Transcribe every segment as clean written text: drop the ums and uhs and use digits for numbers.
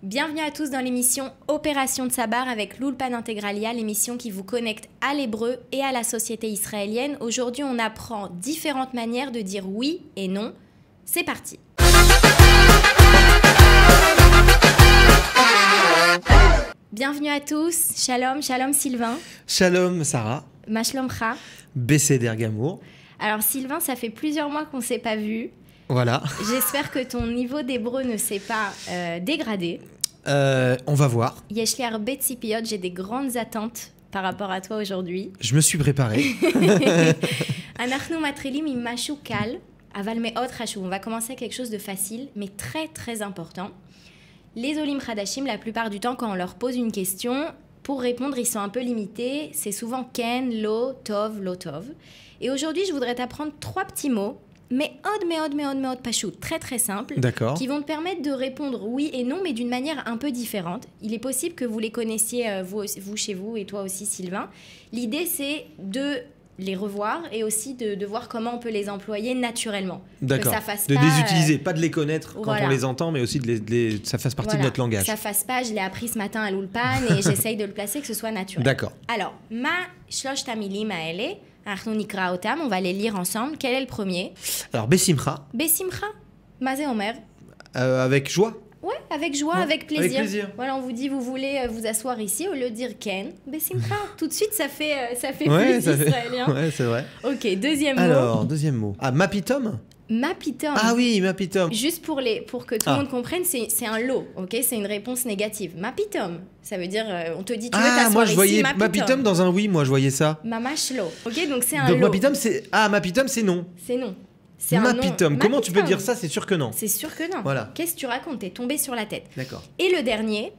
Bienvenue à tous dans l'émission Opération Tsabar avec l'Ulpan Integralia, l'émission qui vous connecte à l'hébreu et à la société israélienne. Aujourd'hui, on apprend différentes manières de dire oui et non. C'est parti. Bienvenue à tous. Shalom, shalom Sylvain. Shalom Sarah. Ma shlomcha. Besséder Gamour. Alors Sylvain, ça fait plusieurs mois qu'on ne s'est pas vu. Voilà. J'espère que ton niveau d'hébreu ne s'est pas dégradé. On va voir. Yeshli arbet tzipiyot, j'ai des grandes attentes par rapport à toi aujourd'hui. Je me suis préparé. Anachnu matrilim im mashu kal, aval me'od chashuv. On va commencer avec quelque chose de facile, mais très très important. Les olim chadashim, la plupart du temps, quand on leur pose une question, pour répondre, ils sont un peu limités. C'est souvent ken, lo, tov, lo tov. Et aujourd'hui, je voudrais t'apprendre 3 petits mots. Mais od pashut, très très simple, qui vont te permettre de répondre oui et non, mais d'une manière un peu différente. Il est possible que vous les connaissiez, vous chez vous, et toi aussi Sylvain. L'idée, c'est de les revoir et aussi de voir comment on peut les employer naturellement. D'accord, de les utiliser, pas de les connaître quand on les entend, mais aussi que ça fasse partie de notre langage. Que ça fasse pas, je l'ai appris ce matin à l'Ulpan et j'essaye de le placer, que ce soit naturel. D'accord. Alors, ma shlosh tamilim aele, on va les lire ensemble. Quel est le premier? Alors, Besimcha. Besimcha. Mazé Omer. Avec joie. Ouais, avec joie, avec plaisir. Avec plaisir. Voilà, on vous dit, vous voulez vous asseoir ici, au lieu de dire Ken, Besimcha. Tout de suite, ça fait ouais, plus israélien. Ouais, c'est vrai. Ok, deuxième mot. Alors, deuxième mot. Ah, Mapitom. Mapitom. Ah oui, Mapitom. Juste pour que tout le monde comprenne, c'est un lot, ok? C'est une réponse négative. Mapitom, ça veut dire, on te dit, tu veux t'asseoir ici, moi je voyais Mapitom dans un oui, moi je voyais ça. Mamashlo, ok? Donc c'est un donc, lot. Mapitom, c'est non. C'est non. Mapitom, comment tu peux dire ça? C'est sûr que non. C'est sûr que non. Voilà. Qu'est-ce que tu racontes? T'es tombé sur la tête. D'accord. Et le dernier?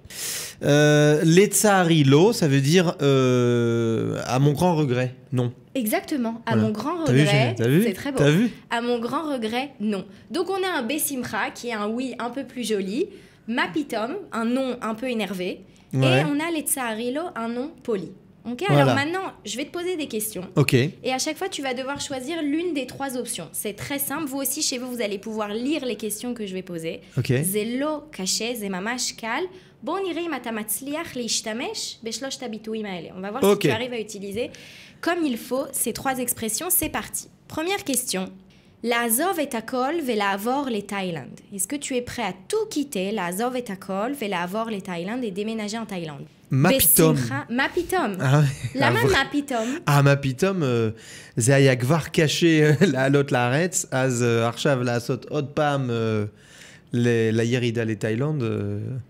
L'etsahari lo, ça veut dire à mon grand regret, non. Exactement. À voilà. mon grand regret. T'as vu? C'est très beau. T'as vu? À mon grand regret, non. Donc on a un besimcha qui est un oui un peu plus joli. Mapitom, un non un peu énervé. Ouais. Et on a l'etsahari lo, un non poli. Ok, voilà. Alors maintenant, je vais te poser des questions. Ok. Et à chaque fois, tu vas devoir choisir l'une des 3 options. C'est très simple. Vous aussi, chez vous, vous allez pouvoir lire les questions que je vais poser. Ok. Zelo caché, zemamash kal. Bon, on va voir si tu arrives à utiliser comme il faut ces 3 expressions. C'est parti. Première question. La azov et akol vela avor les Thaïlande. Est-ce que tu es prêt à tout quitter, la azov et akol vela avor les Thaïlande, et déménager en Thaïlande? Mapitom. Mapitom. Lama mapitom. Mapitom, זה היה כבר קשה לעלות לארץ, אז עכשיו לעשות עוד פעם לירידה לתאילנד.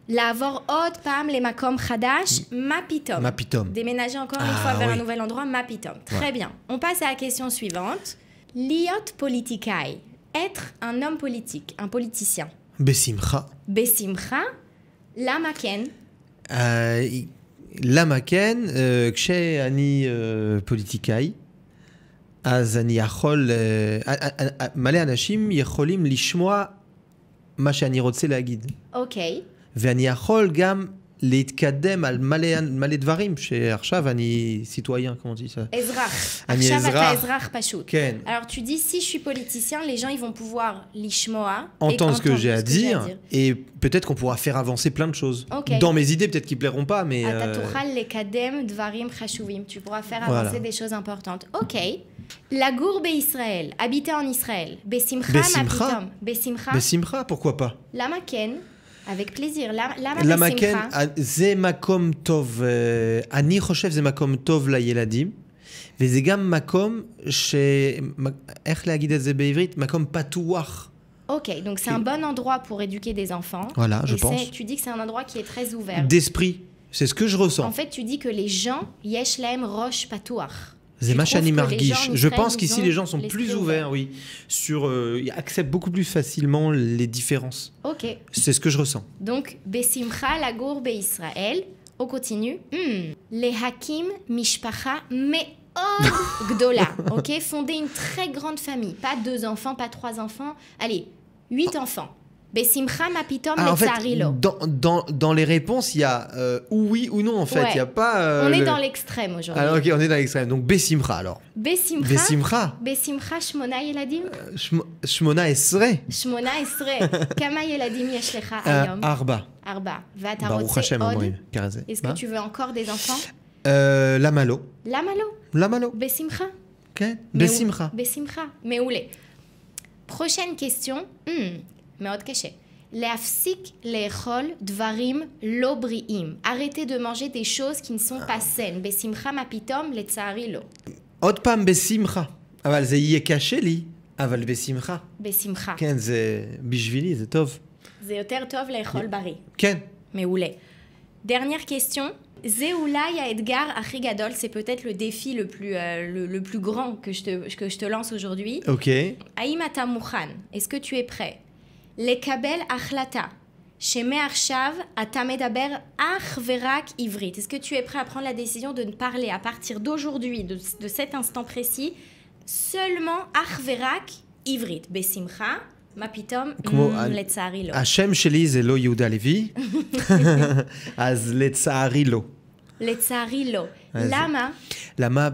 לעבור עוד פעם למקום חדש, mapitom. Mapitom. Déménager encore une fois vers un nouvel endroit, mapitom. Très bien. On passe à la question suivante. Liot politikai. Être un homme politique, un politicien. Besimcha. Besimcha. Lama ken. למה כן, כשאני פוליטיקאי, אז אני יכול, מלא אנשים יכולים לשמוע מה שאני רוצה להגיד. אוקיי. ואני יכול גם להתקדם על מלא דברים, שעכשיו אני סיטואיין, comment on dit ça? אזרח. אני עכשיו אזרח. אתה אזרח פשוט. כן. Alors tu dis, si je suis politicien, les gens ils vont pouvoir l'ishmoa. Entendre ce que j'ai à dire. Et peut-être qu'on pourra faire avancer plein de choses. Okay. Dans mes idées, peut-être qu'ils plairont pas, mais... Tu pourras faire avancer des choses importantes. Ok. La gourbe Israël, habiter en Israël. Besimcha, mapitom. Besimcha. Besimcha, pourquoi pas? Lama ken. Avec plaisir. למה כן? זה מקום טוב, אני חושב זה מקום טוב לילדים, וזה גם מקום איך להגיד את זה בעברית? מקום פתוח. Ok, donc c'est un bon endroit pour éduquer des enfants. Voilà, je pense. Tu dis que c'est un endroit qui est très ouvert. D'esprit, c'est ce que je ressens. En fait, tu dis que les gens, yesh lahem rosh patuach. Je pense qu'ici les gens sont plus ouverts, oui, ils acceptent beaucoup plus facilement les différences. Ok. C'est ce que je ressens. Donc, Besimcha la gourbe Israël. On continue. Les hakim mishpacha me'od gdola. Ok, fonder une très grande famille. Pas 2 enfants, pas 3 enfants. Allez, 8 enfants. Besimcha mapitom letzarilo. Dans les réponses, il y a ou oui ou non en fait. Il y a pas. On est dans l'extrême aujourd'hui. Alors ok, on est dans l'extrême. Donc Besimcha alors. Besimcha shmona yeladim. Shmona esre. Shmona esre. Kama yeladim yesh lecha ayom? Arba. Arba. ואתה ברוך רוצה השם עוד? אומרים. כזה. Est-ce que tu veux encore des enfants? למה לא? למה לא? למה לא? בשמחה. כן, בשמחה. בשמחה. מעולה. Prochaine question. מאוד קשה. להפסיק לאכול דברים לא בריאים. Arrêtez de manger des choses qui ne sont pas saines. בשמחה מה פתאום? לצערי לא. עוד פעם בשמחה. אבל זה יהיה קשה לי, אבל בשמחה. בשמחה. כן, זה בשבילי, זה טוב. זה יותר טוב לאכול בריא. כן. מעולה. Dernière question. זה אולי האתגר הכי גדול, c'est peut-être le défi le plus grand que je te lance aujourd'hui. אוקיי. האם אתה מוכן? Est-ce que tu es prêt? לקבל החלטה שמעכשיו אתה מדבר אך ורק עברית. Est-ce que tu es prêt à prendre la décision de ne parler à partir d'aujourd'hui, de cet instant précis, seulement אך ורק עברית? בשמחה, מה פתאום? לצערי לא. השם שלי זה לא יהודה לוי, אז לצערי לא. לצערי לא. למה? למה?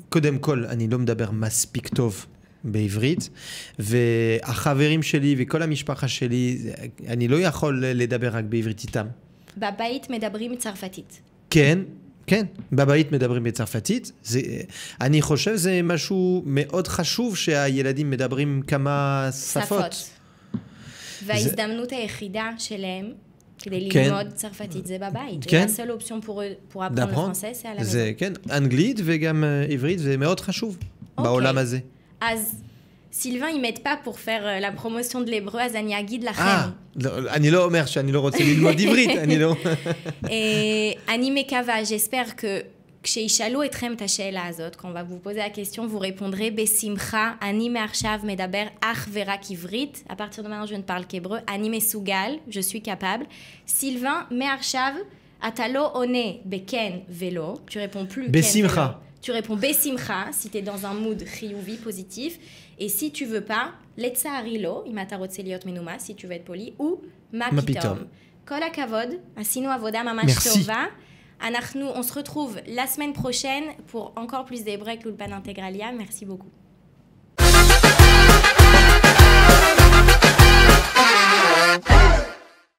קודם כל, אני לא מדבר מספיק טוב בעברית, והחברים שלי וכל המשפחה שלי, אני לא יכול לדבר רק בעברית איתם. בבית מדברים צרפתית. כן, כן, בבית מדברים בצרפתית. אני חושב שזה משהו מאוד חשוב שהילדים מדברים כמה שפות. וההזדמנות היחידה שלהם כדי ללמוד צרפתית זה בבית. La seule option pour apprendre le français, c'est à la maison. זה כן, אנגלית וגם עברית, זה מאוד חשוב בעולם הזה. אז סילבן, il m'aide pas pour faire la promotion de l'hébreu, אז אני אגיד לכם. אני לא אומר שאני לא רוצה ללמוד עברית, אני לא... אני מקווה, j'espère que כשישאלו אתכם את השאלה הזאת, quand on va vous poser la question, vous répondrez בשמחה, אני מעכשיו מדבר אך ורק עברית, à partir de maintenant je ne parle qu'hébreu, אני מסוגל, je suis capable. סילבן, מעכשיו אתה לא עונה בכן ולא, tu réponds plus בשמחה. כן ולא. Tu réponds בשמחה, si tu es dans un mood חיובי, positif, et si tu veux pas, לצערי לא, אם אתה רוצה להיות מנומס, si tu veux être poli, ou מה פתאום. כל הכבוד, עשינו עבודה ממש טובה. On se retrouve la semaine prochaine pour encore plus d'hébreu avec l'Ulpan Integralia. Merci beaucoup.